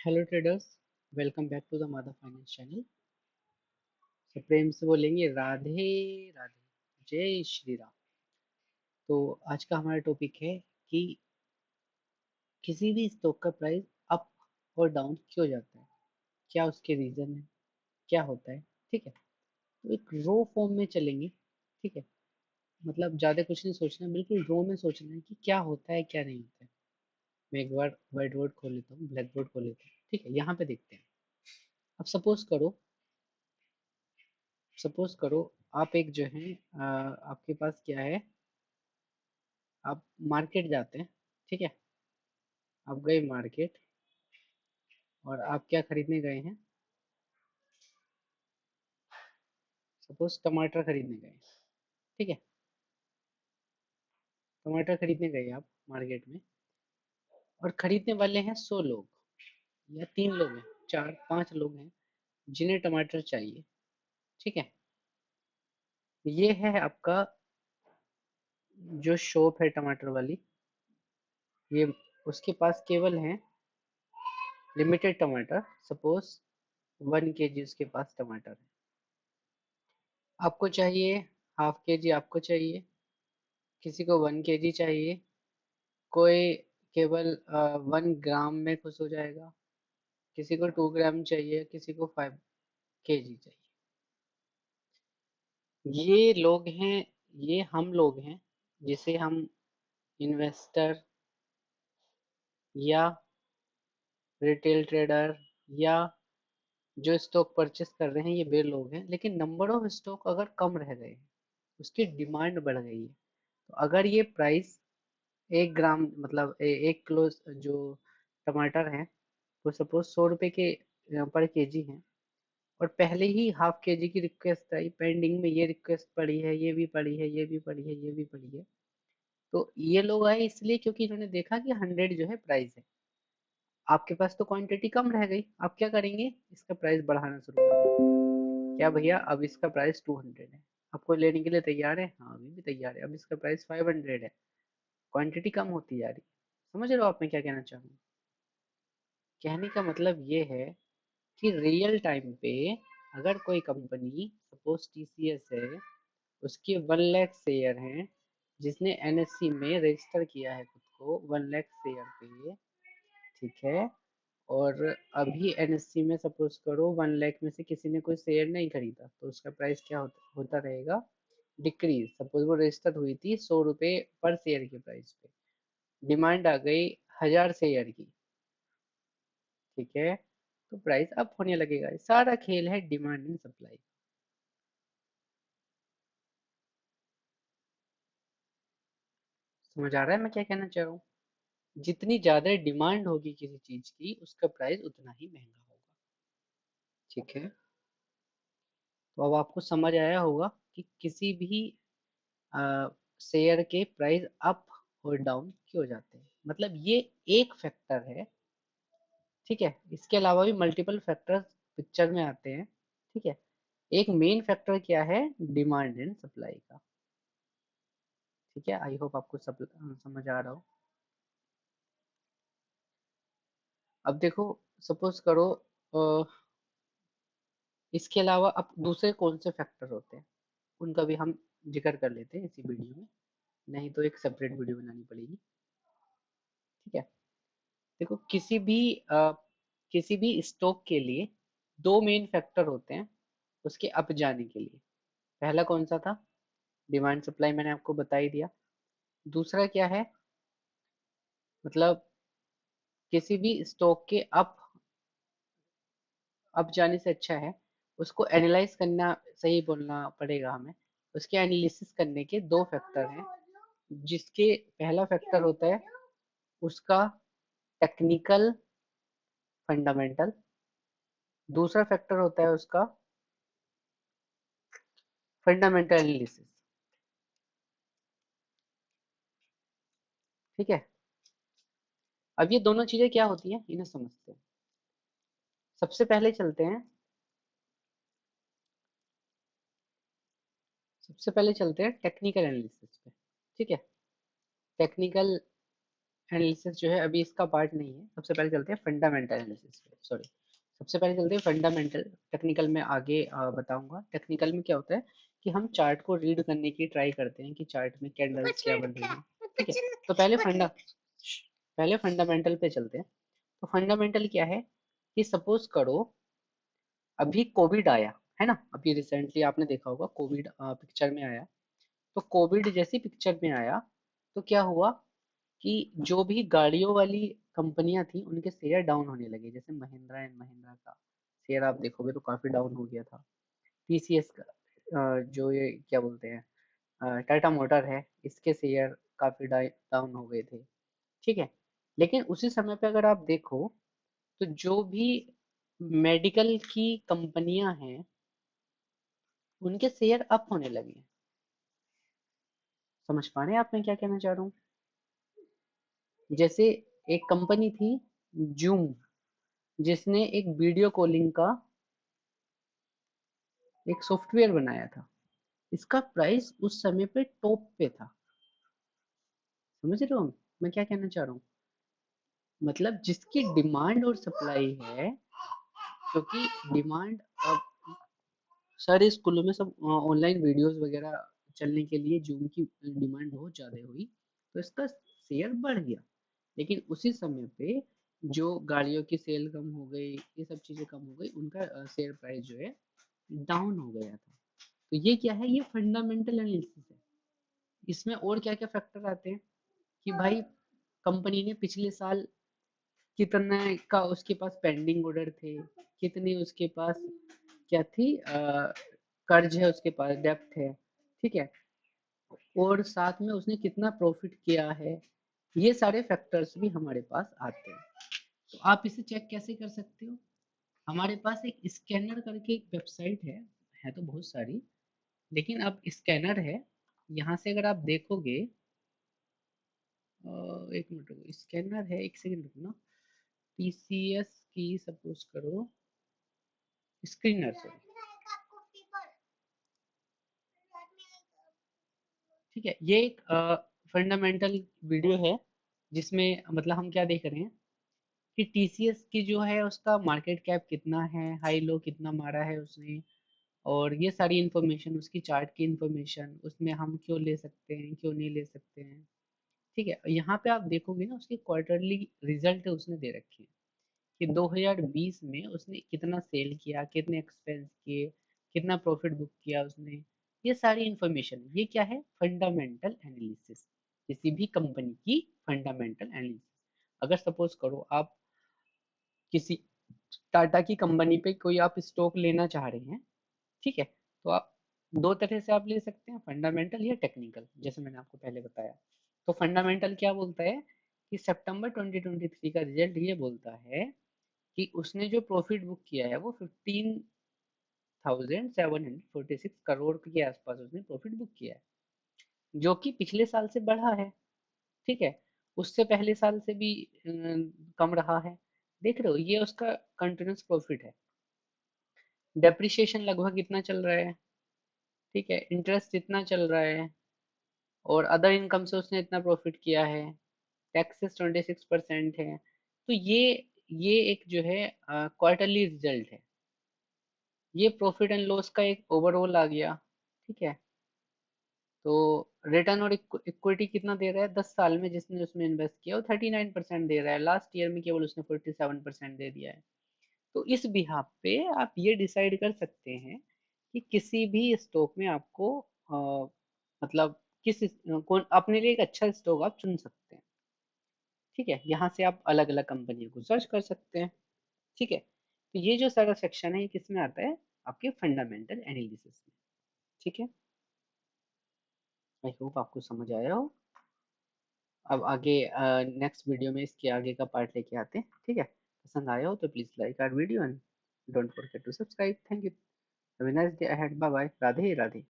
Hello traders. Welcome back to the मादा finance channel. तो प्रेम से बोलेंगे राधे राधे, जय श्री राम। तो आज का हमारा टॉपिक है कि किसी भी स्टॉक का प्राइस अप और डाउन क्यों जाता है, क्या उसके रीजन है, क्या होता है। ठीक है, तो एक रो फॉर्म में चलेंगे। ठीक है, मतलब ज़्यादा कुछ नहीं सोचना, बिल्कुल रो में सोचना है कि क्या होता है क्या नहीं होता है। मैं एक बार व्हाइट बोर्ड खोल लेता हूँ, ब्लैक बोर्ड खोल लेता हूँ। ठीक है, यहाँ पे देखते हैं। अब सपोज करो आप एक जो है आपके पास क्या है, आप मार्केट जाते हैं। ठीक है, आप गए मार्केट और आप क्या खरीदने गए हैं। सपोज टमाटर खरीदने गए। ठीक है, टमाटर खरीदने गए आप मार्केट में, और खरीदने वाले हैं 100 लोग, या 3 लोग हैं, 4 5 लोग हैं जिन्हें टमाटर चाहिए। ठीक है, ये है आपका जो शॉप है टमाटर वाली, ये उसके पास केवल है लिमिटेड टमाटर। सपोज 1 kg उसके पास टमाटर है। आपको चाहिए हाफ के जी, आपको चाहिए, किसी को 1 kg चाहिए, कोई केवल 1 ग्राम में खुश हो जाएगा, किसी को 2 ग्राम चाहिए, किसी को 5 kg चाहिए। ये लोग हैं, ये हम लोग हैं जिसे हम इन्वेस्टर या रिटेल ट्रेडर या जो स्टॉक परचेस कर रहे हैं, ये वे लोग हैं। लेकिन नंबर ऑफ स्टॉक अगर कम रह गए हैं, उसकी डिमांड बढ़ गई है, तो अगर ये प्राइस 1 ग्राम मतलब 1 किलो जो टमाटर है वो सपोज 100 रुपए के पर केजी है, और पहले ही हाफ केजी की रिक्वेस्ट आई, पेंडिंग में ये रिक्वेस्ट पड़ी है, ये भी पड़ी है, ये भी पड़ी है, ये भी पड़ी है। तो ये लोग आए इसलिए क्योंकि इन्होंने देखा कि 100 जो है प्राइस है, आपके पास तो क्वांटिटी कम रह गई। आप क्या करेंगे, इसका प्राइस बढ़ाना शुरू कर देंगे। क्या भैया, अब इसका प्राइस 200 है, आपको लेने के लिए तैयार है? हाँ, अभी भी तैयार है। अब इसका प्राइस 500 है, क्वांटिटी कम होती जा रही है। समझ रहे हो आप मैं क्या कहना चाह रहा हूँ? कहने का मतलब ये है कि रियल टाइम पे अगर कोई कंपनी, सपोज टीसीएस है, उसके 1 लाख शेयर हैं, जिसने एनएससी में रजिस्टर किया है खुद को 1 लाख शेयर पे। ठीक है, और अभी एनएससी में सपोज करो 1 लाख में से किसी ने कोई शेयर नहीं खरीदा, तो उसका प्राइस क्या होता रहेगा, डिक्रीज। सपोज वो रजिस्टर हुई थी 100 रुपये पर शेयर के प्राइस पे, डिमांड आ गई 1000 शेयर की। ठीक है, तो प्राइस अप होने लगेगा। सारा खेल है डिमांड एंड सप्लाई। समझ आ रहा है मैं क्या कहना चाह रहा हूँ? जितनी ज्यादा डिमांड होगी किसी चीज की, उसका प्राइस उतना ही महंगा होगा। ठीक है, तो अब आपको समझ आया होगा कि किसी भी शेयर के प्राइस अप और डाउन क्यों जाते हैं। मतलब ये एक फैक्टर है। ठीक है, इसके अलावा भी मल्टीपल फैक्टर्स पिक्चर में आते हैं। ठीक है, एक मेन फैक्टर क्या है, डिमांड एंड सप्लाई का। ठीक है, आई होप आपको सब समझ आ रहा हो। अब देखो, सपोज करो अ, इसके अलावा अब दूसरे कौन से फैक्टर होते हैं, उनका भी हम जिक्र कर लेते हैं इसी वीडियो में, नहीं तो एक सेपरेट वीडियो बनानी पड़ेगी। ठीक है, देखो किसी भी स्टॉक के लिए 2 मेन फैक्टर होते हैं उसके अप जाने के लिए। पहला कौन सा था, डिमांड सप्लाई, मैंने आपको बता ही दिया। दूसरा क्या है, मतलब किसी भी स्टॉक के अप जाने से अच्छा है उसको एनालाइज करना, सही बोलना पड़ेगा हमें। उसके एनालिसिस करने के 2 फैक्टर हैं, जिसके पहला फैक्टर होता है उसका टेक्निकल फंडामेंटल, दूसरा फैक्टर होता है उसका फंडामेंटल एनालिसिस। ठीक है, अब ये दोनों चीजें क्या होती हैं इन्हें समझते हैं। सबसे पहले चलते हैं, टेक्निकल एनालिसिस पे। ठीक है, टेक्निकल एनालिसिस जो है अभी इसका पार्ट नहीं है। सबसे पहले चलते हैं फंडामेंटल एनालिसिस पे, सॉरी, सबसे पहले चलते हैं फंडामेंटल। टेक्निकल में आगे बताऊंगा। टेक्निकल में क्या होता है कि हम चार्ट को रीड करने की ट्राई करते हैं कि चार्ट में कैंडल्स क्या बन रही है। ठीक है, तो पहले फंडामेंटल पे चलते हैं। तो फंडामेंटल क्या है कि सपोज करो अभी कोविड आया, है ना, अभी रिसेंटली आपने देखा होगा कोविड पिक्चर में आया। तो कोविड जैसी पिक्चर में आया तो क्या हुआ कि जो भी गाड़ियों वाली कंपनियां थी उनके शेयर डाउन होने लगे। जैसे महिंद्रा एंड महिंद्रा का शेयर आप देखोगे तो काफी डाउन हो गया था। टीसीएस का जो ये क्या बोलते हैं टाटा मोटर है, इसके शेयर काफी डाउन हो गए थे। ठीक है, लेकिन उसी समय पे अगर आप देखो तो जो भी मेडिकल की कंपनियां हैं उनके शेयर अप होने लगे हैं। समझ पा रहे हैं आप मैं क्या कहना चाह रहा हूँ? जैसे एक कंपनी थी जूम, जिसने एक वीडियो कॉलिंग का एक सॉफ्टवेयर बनाया था। इसका प्राइस उस समय पे टॉप पे था। समझ रहे हो मैं क्या कहना चाह रहा हूँ? मतलब जिसकी डिमांड और सप्लाई है, क्योंकि डिमांड अब सारे स्कूलों में सब ऑनलाइन वीडियोस वगैरह चलने के लिए जूम की डिमांड बहुत ज़्यादा हुई, तो इसका शेयर बढ़ गया। लेकिन उसी समय पे जो गाड़ियों की सेल कम हो गई, ये सब चीज़ें कम हो गई, उनका शेयर प्राइस जो है डाउन हो गया था। तो ये क्या है, ये फंडामेंटल एनालिसिस है। इसमें और क्या क्या फैक्टर आते हैं कि भाई कंपनी ने पिछले साल कितने का उसके पास पेंडिंग ऑर्डर थे, कितनी उसके पास क्या थी कर्ज है, उसके पास डेप्ट है। ठीक है, और साथ में उसने कितना प्रॉफिट किया है। ये सारे फैक्टर्स भी हमारे पास आते हैं। तो आप इसे चेक कैसे कर सकते हो? हमारे पास एक स्कैनर करके एक वेबसाइट है तो बहुत सारी, लेकिन अब स्कैनर है। यहाँ से अगर आप देखोगे एक मिनट रुको, स्कैनर है, एक सेकंड रुकना। टीसीएस की सपोज करो स्क्रीनर, सॉरी। ठीक है, ये एक फंडामेंटल वीडियो है जिसमें मतलब हम क्या देख रहे हैं कि टीसीएस की जो है उसका मार्केट कैप कितना है, हाई लो कितना मारा है उसने, और ये सारी इन्फॉर्मेशन, उसकी चार्ट की इन्फॉर्मेशन, उसमें हम क्यों ले सकते हैं क्यों नहीं ले सकते हैं। ठीक है, यहाँ पे आप देखोगे ना उसकी क्वार्टरली रिजल्ट उसने दे रखी है कि 2020 में उसने कितना सेल किया, कितने एक्सपेंस किए, कितना प्रॉफिट बुक किया उसने। ये सारी इंफॉर्मेशन, ये क्या है, फंडामेंटल एनालिसिस, किसी भी कंपनी की फंडामेंटल एनालिसिस। अगर सपोज करो आप किसी टाटा की कंपनी पे कोई आप स्टॉक लेना चाह रहे हैं, ठीक है, तो आप दो तरह से आप ले सकते हैं, फंडामेंटल या टेक्निकल, जैसे मैंने आपको पहले बताया। तो फंडामेंटल क्या बोलता है कि सितंबर 2023 का रिजल्ट ये बोलता है कि उसने जो प्रॉफिट बुक किया है वो 15,746 करोड़ के आसपास उसने प्रॉफिट बुक किया है, जो कि पिछले साल से बढ़ा है। ठीक है, उससे पहले साल से भी कम रहा है। देख रहे हो, ये उसका कंटिन्यूस प्रॉफिट है। डेप्रिसिएशन लगभग इतना चल रहा है, ठीक है, इंटरेस्ट इतना चल रहा है, और अदर इनकम से उसने इतना प्रॉफिट किया है। टैक्सेस 26% है। तो ये एक जो है क्वार्टरली रिजल्ट है। ये प्रॉफिट एंड लॉस का एक ओवरऑल आ गया। ठीक है, तो रिटर्न और इक्विटी कितना दे रहा है 10 साल में, जिसने उसमें इन्वेस्ट किया वो 39% दे रहा है। लास्ट ईयर में केवल उसने 47% दे दिया है। तो इस बिहाफ पे आप ये डिसाइड कर सकते हैं कि किसी भी स्टॉक में आपको मतलब कौन अपने लिए एक अच्छा स्टॉक आप चुन सकते हैं। ठीक है, यहाँ से आप अलग अलग कंपनियों को सर्च कर सकते हैं। ठीक है, तो ये जो सारा सेक्शन है ये किस में आता है, आपके फंडामेंटल एनालिसिस में। ठीक है, आई होप आपको समझ आया हो। अब आगे नेक्स्ट वीडियो में इसके आगे का पार्ट लेके आते हैं। ठीक है, पसंद आया हो तो please like our video and don't forget to subscribe. Thank you, have a nice day ahead, bye bye, Radhe Radhe.